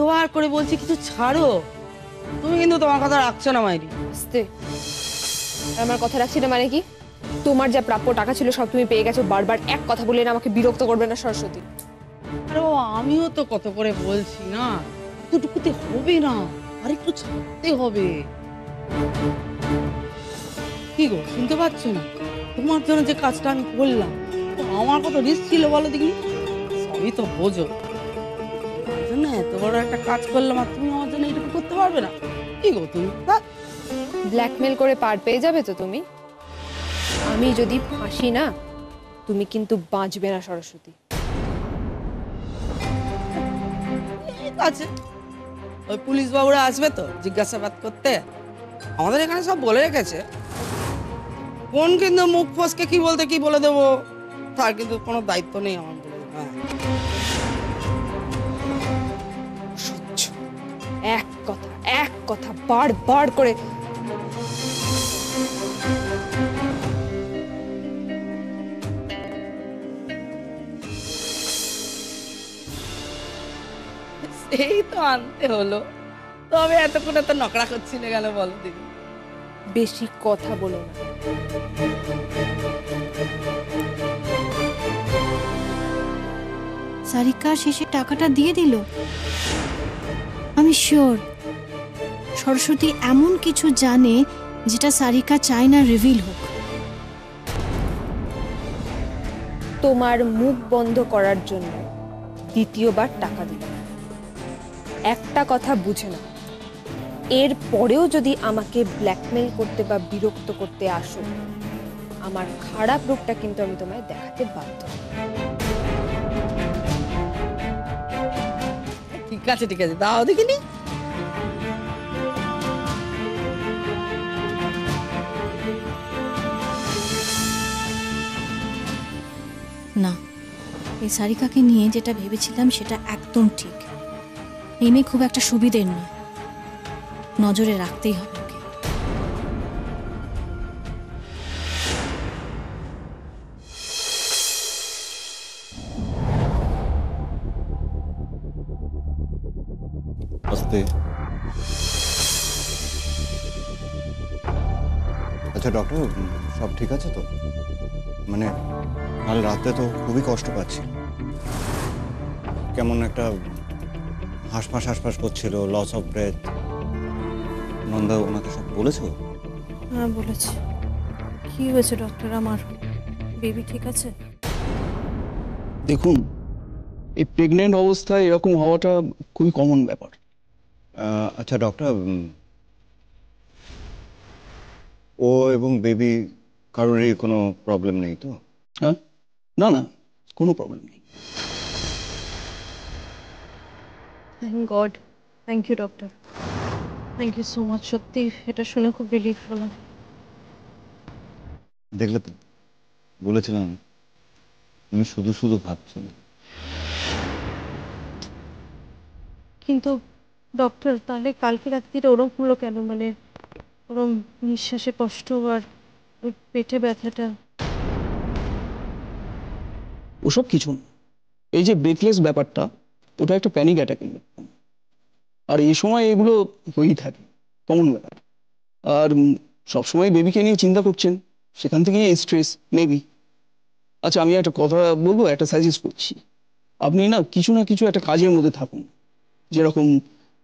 কতবার করে বলছি কিছু ছাড়ো, তুমি কিন্তু তোমার কথা রাখছো না মাইরি। আস্তে, আমার কথা রাখছি না মানে কি? তোমার যা প্রাপ্য টাকা ছিল সব তুমি পেয়ে গেছো, বারবার এক কথা বলে না আমাকে বিরক্ত করবে না সরস্বতী। আরে বাবা, আমিও তো কত করে বলছি না, এতটুকুতে হবে না, আর একটু ছাড়তে হবে। কি গো, শুনতে পাচ্ছ না? তোমার জন্য যে কাজটা আমি করলাম, তো আমার কত রিস্ক ছিল বলো দেখিনি। সবই তো বোঝো, তোমার জন্য এত বড় একটা কাজ করলাম আর তুমি আমার জন্য এটুকু করতে পারবে না? কি গো তুমি, ব্ল্যাকমেল করে পার পেয়ে যাবে তো তুমি? আমি যদি ফাঁসি না, তুমি কিন্তু বাঁচবে না সরস্বতী। ঠিক আছে, ওই পুলিশ বাবুরা আসবে তো জিজ্ঞাসাবাদ করতে, আমাদের এখানে সব বলে রেখেছে। কোন কিন্তু মুখ ফসকে কি বলতে কি বলে দেবো, তার কিন্তু কোনো দায়িত্ব নেই আমার বলে। হ্যাঁ, সহ্য। এক কথা এক কথা বারবার করে। এই তো আনতে হলো, তবে এতক্ষণ এত নকড়া করছিলে গেল বলো দিদি। বেশি কথা বলো না। সারিকা শেষে টাকাটা দিয়ে দিল। আমি শিওর সরস্বতী এমন কিছু জানে যেটা সারিকা চায় না রিভিল হোক। তোমার মুখ বন্ধ করার জন্য দ্বিতীয়বার টাকা দিল। একটা কথা বুঝে না, এর পরেও যদি আমাকে ব্ল্যাকমেল করতে বা বিরক্ত করতে আসো, আমার খারাপ রূপটা কিন্তু আমি তোমায় দেখাতে বাধ্য। ঠিক আছে ঠিক আছে, দাও দেখিনি। না, এই সারিকাকে নিয়ে যেটা ভেবেছিলাম সেটা একদম ঠিক। এই মেয়ে খুব একটা সুবিধের নয়, নজরে রাখতেই হবে ওকে। আস্তে। আচ্ছা ডক্টর, সব ঠিক আছে তো? মানে কাল রাতে তো খুবই কষ্ট পাচ্ছি, কেমন একটা হাঁসফাঁস হাঁসফাঁস করছিল, লস অফ ব্রেথ। নন্দা ওনাকে সব বলেছো? হ্যাঁ বলেছি। কি হয়েছে ডক্টর, আমার বেবি ঠিক আছে? দেখুন, এই প্রেগনেন্ট অবস্থায় এরকম হওয়াটা খুবই কমন ব্যাপার। আচ্ছা ডক্টর, ও এবং বেবি কারোরই কোনো প্রবলেম নেই তো? হ্যাঁ, না না, কোনো প্রবলেম নেই। Thank God, thank you doctor, thank you so much. সত্যি এটা শুনে খুব রিলিফ হলাম। দেখলে তো, বলেছিলাম তুমি শুধু শুধু ভাবছো। কিন্তু ডক্টর, তাহলে কালকে রাত্রিরে ওরম হলো কেন? মানে ওরম নিঃশ্বাসে কষ্ট আর ওই পেটে ব্যথাটা। ওসব কিছু না। এই যে ব্রেথলেস ব্যাপারটা, ওটা একটা প্যানিক অ্যাটাকের ব্যাপার। আর এই সময় এগুলো হয়েই থাকে, কমন ব্যাপার। আর সবসময় বেবিকে নিয়ে চিন্তা করছেন, সেখান থেকেই এই স্ট্রেস মেবি। আচ্ছা, আমি একটা কথা বলবো, একটা সাজেস্ট করছি। আপনি না কিছু একটা কাজের মধ্যে থাকুন, যেরকম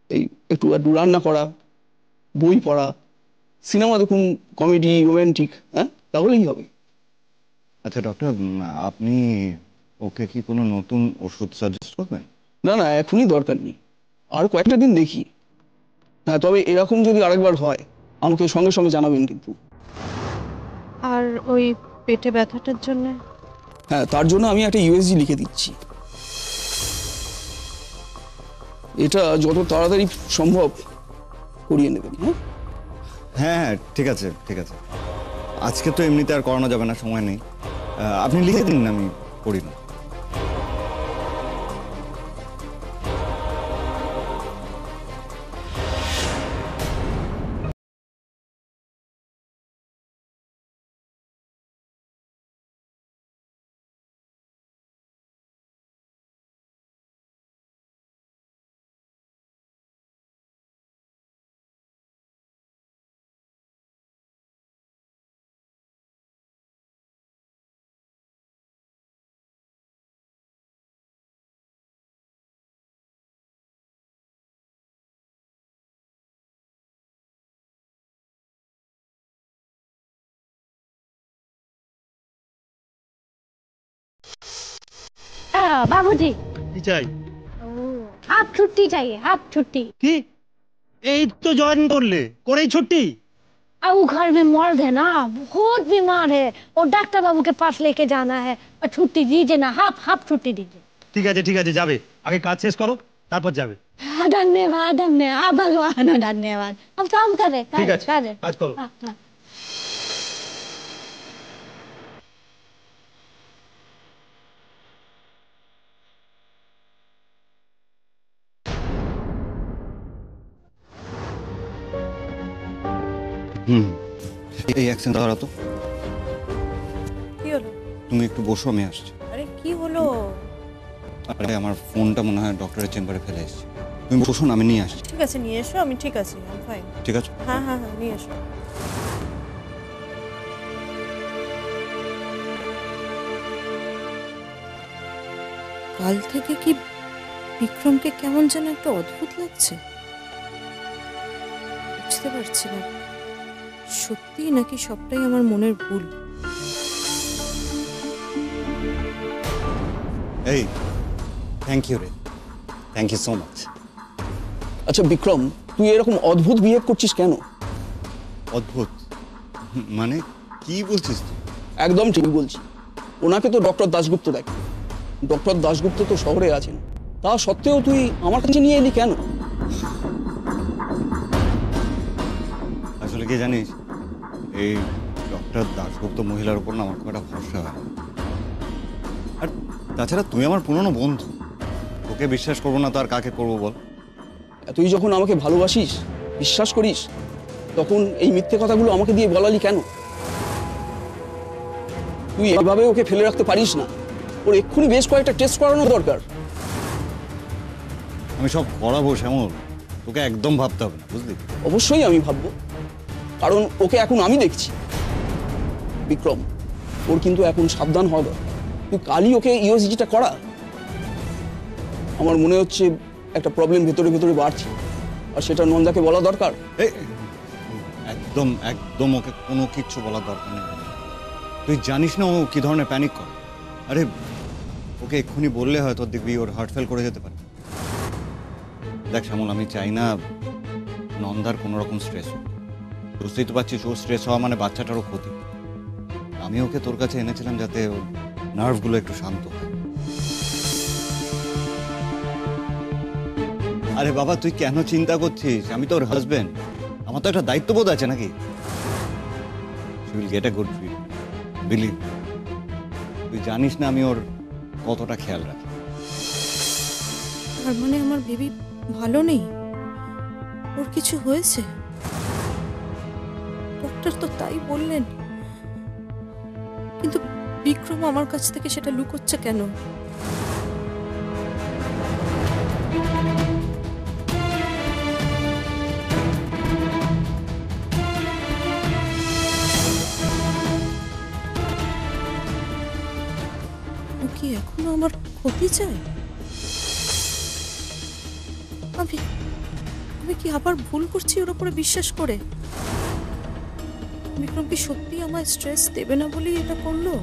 এই একটু একটু রান্না করা, বই পড়া, সিনেমা দেখুন, কমেডি, রোম্যান্টিক, হ্যাঁ, তাহলেই হবে। আচ্ছা ডক্টর, আপনি ওকে কি কোনো নতুন ওষুধ সাজেস্ট করবেন? না না, এখনই দরকার নেই, আর কয়েকটা দিন দেখি। হ্যাঁ, তবে এরকম যদি আরেকবার হয় আমাকে সঙ্গে সঙ্গে জানাবেন কিন্তু। আর ওই পেটে ব্যথাটার জন্য? হ্যাঁ, তার জন্য আমি একটা ইউএসজি লিখে দিচ্ছি। এটা যত তাড়াতাড়ি সম্ভব করিয়ে নেবেন। হ্যাঁ হ্যাঁ হ্যাঁ, ঠিক আছে ঠিক আছে। আজকে তো এমনিতে আর করানো যাবে না, সময় নেই। আপনি লিখে দিন, আমি করি না। बाबूजी কি चाই हाफ छुट्टी चाहिए हाफ छुट्टी। কি এই তো জয়েন করলে করেই ছুটি अब वो घर में मर्द है ना बहुत बीमार है और डॉक्टर बाबू के पास लेके जाना है और छुट्टी दीजिए ना हाफ हाफ छुट्टी दीजिए। ঠিক আছে যাবে আগে কাজ শেষ করো তারপর যাবে धन्यवाद धन्यवाद भगवान धन्यवाद। अब काम करे ঠিক আছে কাজ করো। এই অ্যাকশন দাঁড়া তো, কি হলো? তুমি একটু বসো, আমি আসছি। আরে কি হলো? আরে আমার ফোনটা মনে হয় ডক্টরের চেম্বারে ফেলে এসেছি। তুমি বসো না, আমি নিয়ে আসছি। ঠিক আছে নিয়ে এসো, আমি ঠিক আছি, আমি ফাইন। ঠিক আছে? হ্যাঁ হ্যাঁ হ্যাঁ নিয়ে এসো। কাল থেকে কি বিক্রমকে কেমন যেন একটা অদ্ভুত লাগছে, বুঝতে পারছি না সত্যি নাকি সবটাই আমার মনের ভুল। এই থ্যাংক ইউ রে, থ্যাংক ইউ সো মাচ। আচ্ছা বিক্রম, তুই এরকম অদ্ভুত বিহেভ করছিস কেন? অদ্ভুত মানে কি বলছিস তুই? একদম ঠিক বলছি। ওনাকে তো ডক্টর দাশগুপ্ত দেখে, ডক্টর দাশগুপ্ত তো শহরে আছেন, তা সত্ত্বেও তুই আমার কাছে নিয়ে এলি কেন? আসলে কি জানিস, এই ডক্টর দাশগুপ্ত মহিলার উপর না আমার খুব একটা ভরসা হয়। আর তাছাড়া তুই আমার পুরনো বন্ধু, তোকে বিশ্বাস করবো না তো আর কাকে করবো বল? তুই যখন আমাকে ভালোবাসিস, বিশ্বাস করিস, তখন এই মিথ্যে কথাগুলো আমাকে দিয়ে বলালি কেন? তুই এভাবে ওকে ফেলে রাখতে পারিস না, ওর এক্ষুনি বেশ কয়েকটা টেস্ট করানো দরকার। আমি সব করাবো শ্যামল, তোকে একদম ভাবতে হবে না, বুঝলি? অবশ্যই আমি ভাববো, কারণ ওকে এখন আমি দেখছি। বিক্রম, ওর কিন্তু এখন সাবধান হওয়া দরকার। তুই কালই ওকে ইউএসজিটা করা। আমার মনে হচ্ছে একটা প্রবলেম ভেতরে ভেতরে বাড়ছে, আর সেটা নন্দাকে বলা দরকার। একদম একদম ওকে কোনো কিচ্ছু বলার দরকার নেই। তুই জানিস না ও কি ধরনের প্যানিক করে। আরে ওকে এক্ষুনি বললে হয়তো দেখবি ওর হার্ট ফেল করে যেতে পারে। দেখ শ্যামল, আমি চাই না নন্দার কোনো রকম স্ট্রেস হোক। বুঝতেই তো পারছিস, ওর স্ট্রেস হওয়া মানে বাচ্চাটারও ক্ষতি। আমি ওকে তোর কাছে এনেছিলাম যাতে ওর নার্ভগুলো একটু শান্ত হয়। আরে বাবা, তুই কেন চিন্তা করছিস? আমি তো ওর হাজবেন্ড, আমার তো একটা দায়িত্ববোধ আছে নাকি? She will get a good treatment. Believe me. তুই জানিস না আমি ওর কতটা খেয়াল রাখি। তার মানে আমার বেবি ভালো নেই, ওর কিছু হয়েছে? ডক্টর তো তাই বললেন, কিন্তু বিক্রম আমার কাছ থেকে সেটা লুকোচ্ছে কেন? ও কি এখনো আমার ক্ষতি চায়? আমি কি আবার ভুল করছি ওর উপরে বিশ্বাস করে? বিক্রম কি সত্যি আমায় স্ট্রেস দেবে না বলেই এটা করলো?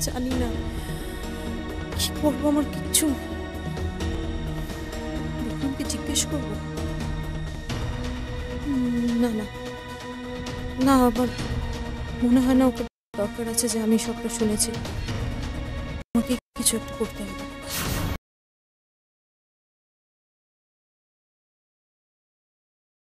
জানি না কি করবো, আমার কিচ্ছু। বিক্রমকে জিজ্ঞেস করবো? না না না, আবার মনে হয় না ওকে দরকার আছে যে আমি সবটা শুনেছি। আমাকে কিছু একটা করতে হবে।